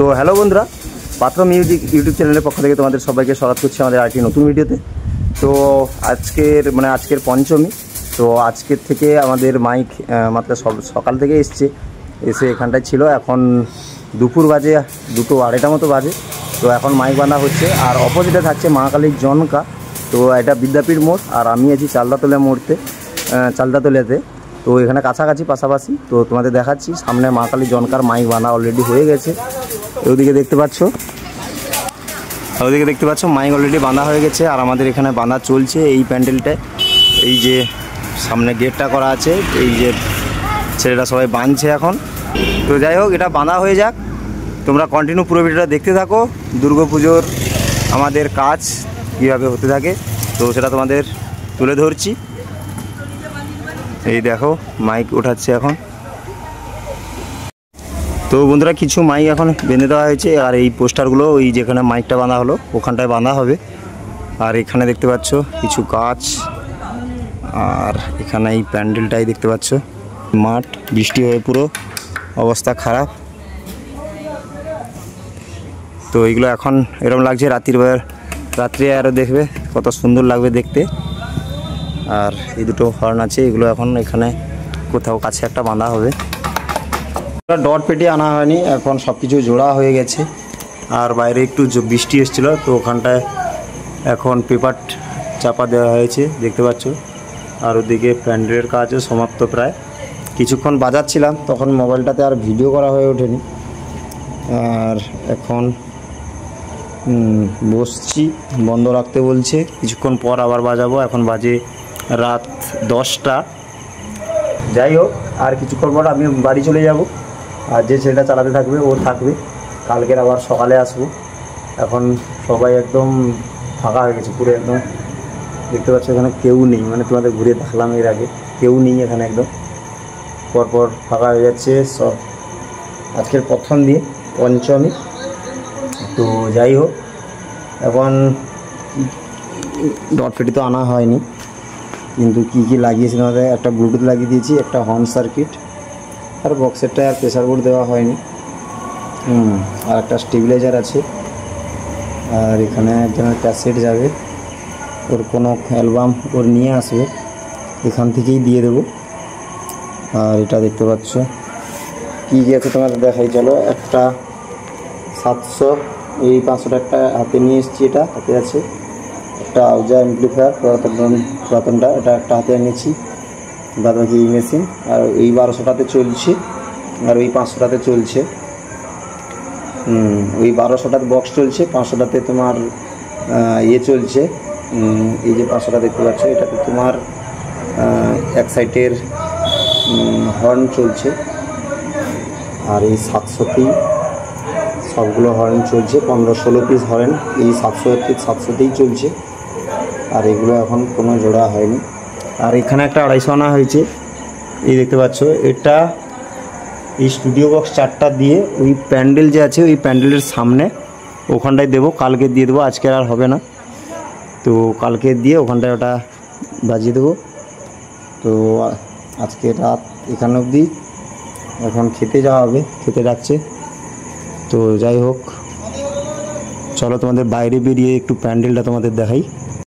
তো হ্যালো বন্ধুরা, পাত্র মিউজিক ইউটিউব চ্যানেলের পক্ষ থেকে তোমাদের সবাইকে স্বাগত করছি আমাদের আরেকটি নতুন ভিডিওতে। তো আজকের পঞ্চমী। তো আজকের থেকে আমাদের মাইক মাত্র সকাল থেকে এসে এখানটায় ছিল। এখন দুপুর বাজে 2:30 মতো বাজে। তো এখন মাইক বাঁধা হচ্ছে। আর অপোজিটে থাকছে মা কালীর জনকা। তো এটা বিদ্যাপীঠ মোড়, আর আমি আছি চালদাতলাতে। তো এখানে কাছাকাছি পাশাপাশি। তো তোমাদের দেখাচ্ছি, সামনে মা কালী জনকার মাইক বাঁধা অলরেডি হয়ে গেছে। ওদিকে দেখতে পাচ্ছ মাইক অলরেডি বাঁধা হয়ে গেছে। আর আমাদের এখানে বাঁধা চলছে এই প্যান্ডেলটায়। এই যে সামনে গেটটা করা আছে, এই যে ছেলেরা সবাই বাঁধছে এখন। তো যাই হোক, এটা বাঁধা হয়ে যাক, তোমরা কন্টিনিউ পুরো ভিডিওটা দেখতে থাকো। দুর্গাপুজোর আমাদের কাজ কীভাবে হতে থাকে তো সেটা তোমাদের তুলে ধরছি। এই দেখো মাইক ওঠাচ্ছে এখন। তো বন্ধুরা, কিছু মাইক এখন বেঁধে দেওয়া হয়েছে। আর এই পোস্টারগুলো ওই যেখানে মাইকটা বাঁধা হলো ওখানটায় বাঁধা হবে। আর এখানে দেখতে পাচ্ছ কিছু গাছ, আর এখানে এই প্যান্ডেলটাই দেখতে পাচ্ছ। মাঠ বৃষ্টি হয়ে পুরো অবস্থা খারাপ। তো এইগুলো এখন এরকম লাগছে, রাত্রে আরও দেখবে কত সুন্দর লাগবে দেখতে। আর এই দুটো হর্ন আছে, এগুলো এখন এখানে কোথাও কাছে একটা বাঁধা হবে। ডট পেটি আনা হয়নি, এখন সব কিছু জোড়া হয়ে গেছে। আর বাইরে একটু বৃষ্টি এসেছিলো, তো ওখানটায় এখন পেপার চাপা দেওয়া হয়েছে দেখতে পাচ্ছ। আর ওদিকে প্যান্ডেলের কাজও সমাপ্ত প্রায়। কিছুক্ষণ বাজাচ্ছিলাম, তখন মোবাইলটাতে আর ভিডিও করা হয়ে ওঠেনি। আর এখন বসছি, বন্ধ রাখতে বলছে, কিছুক্ষণ পর আবার বাজাবো। এখন বাজে রাত 10টা। যাই হোক, আর কিছুক্ষণ পর আমি বাড়ি চলে যাব। আর যে ছেলেটা চালাতে থাকবে ও থাকবে, কালকের আবার সকালে আসবো। এখন সবাই একদম ফাঁকা হয়ে গেছে পুরো, একদম দেখতে পাচ্ছ এখানে কেউ নেই। মানে তোমাদের ঘুরে দেখলাম এর আগে, কেউ নেই এখানে, একদম পরপর ফাঁকা হয়ে যাচ্ছে সব। আজকের প্রথম দিন পঞ্চমী। তো যাই হোক, এখন ডট পেটি তো আনা হয়নি, কিন্তু কি লাগিয়েছি আমাদের, একটা ব্লুটুথ লাগিয়ে দিয়েছি, একটা হর্ন সার্কিট, আর বক্সেরটা আর প্রেসার বোর্ড দেওয়া হয়নি। আর একটা স্টেবিলাইজার আছে। আর এখানে একজনের ক্যাসেট যাবে, ওর কোনো অ্যালবাম ওর নিয়ে আসবে, এখান থেকেই দিয়ে দেবো। আর এটা দেখতে পাচ্ছ কী আছে তোমাদের দেখাই, চলো। একটা 700, এই 500 একটা হাতে নিয়ে এসেছি, এটা হাতে আছে। একটা আউজা অ্যাম্প্লিফায়ার পুরাতনটা, এটা একটা হাতে এনেছি, বাদ বাকি এই মেশিন। আর এই 1200টাতে চলছে, আর ওই 500টাতে চলছে। ওই 1200টাতে বক্স চলছে, 500টাতে তোমার চলছে। এই যে 500টা দেখতে পাচ্ছ, এটাতে তোমার এক সাইডের হর্ন চলছে। আর এই 700তেই সবগুলো হর্ন চলছে, 15-16 পিস হর্ন এই 700তেই চলছে। আর এগুলো এখন কোনো জোড়া হয়নি। আর এখানে একটা 250 আনা হয়েছে, এই দেখতে পাচ্ছ। এটা এই স্টুডিও বক্স 4টা দিয়ে ওই প্যান্ডেল যে আছে ওই প্যান্ডেলের সামনে ওখানটায় দেবো, কালকে দিয়ে দেবো, আজকে আর হবে না। তো কালকে দিয়ে ওখানটায় ওটা বাজিয়ে দেবো। তো আজকে রাত এখানে অবধি, এখন খেতে যাওয়া হবে, খেতে ডাকছে। তো যাই হোক, চলো তোমাদের বাইরে বেরিয়ে একটু প্যান্ডেলটা তোমাদের দেখাই।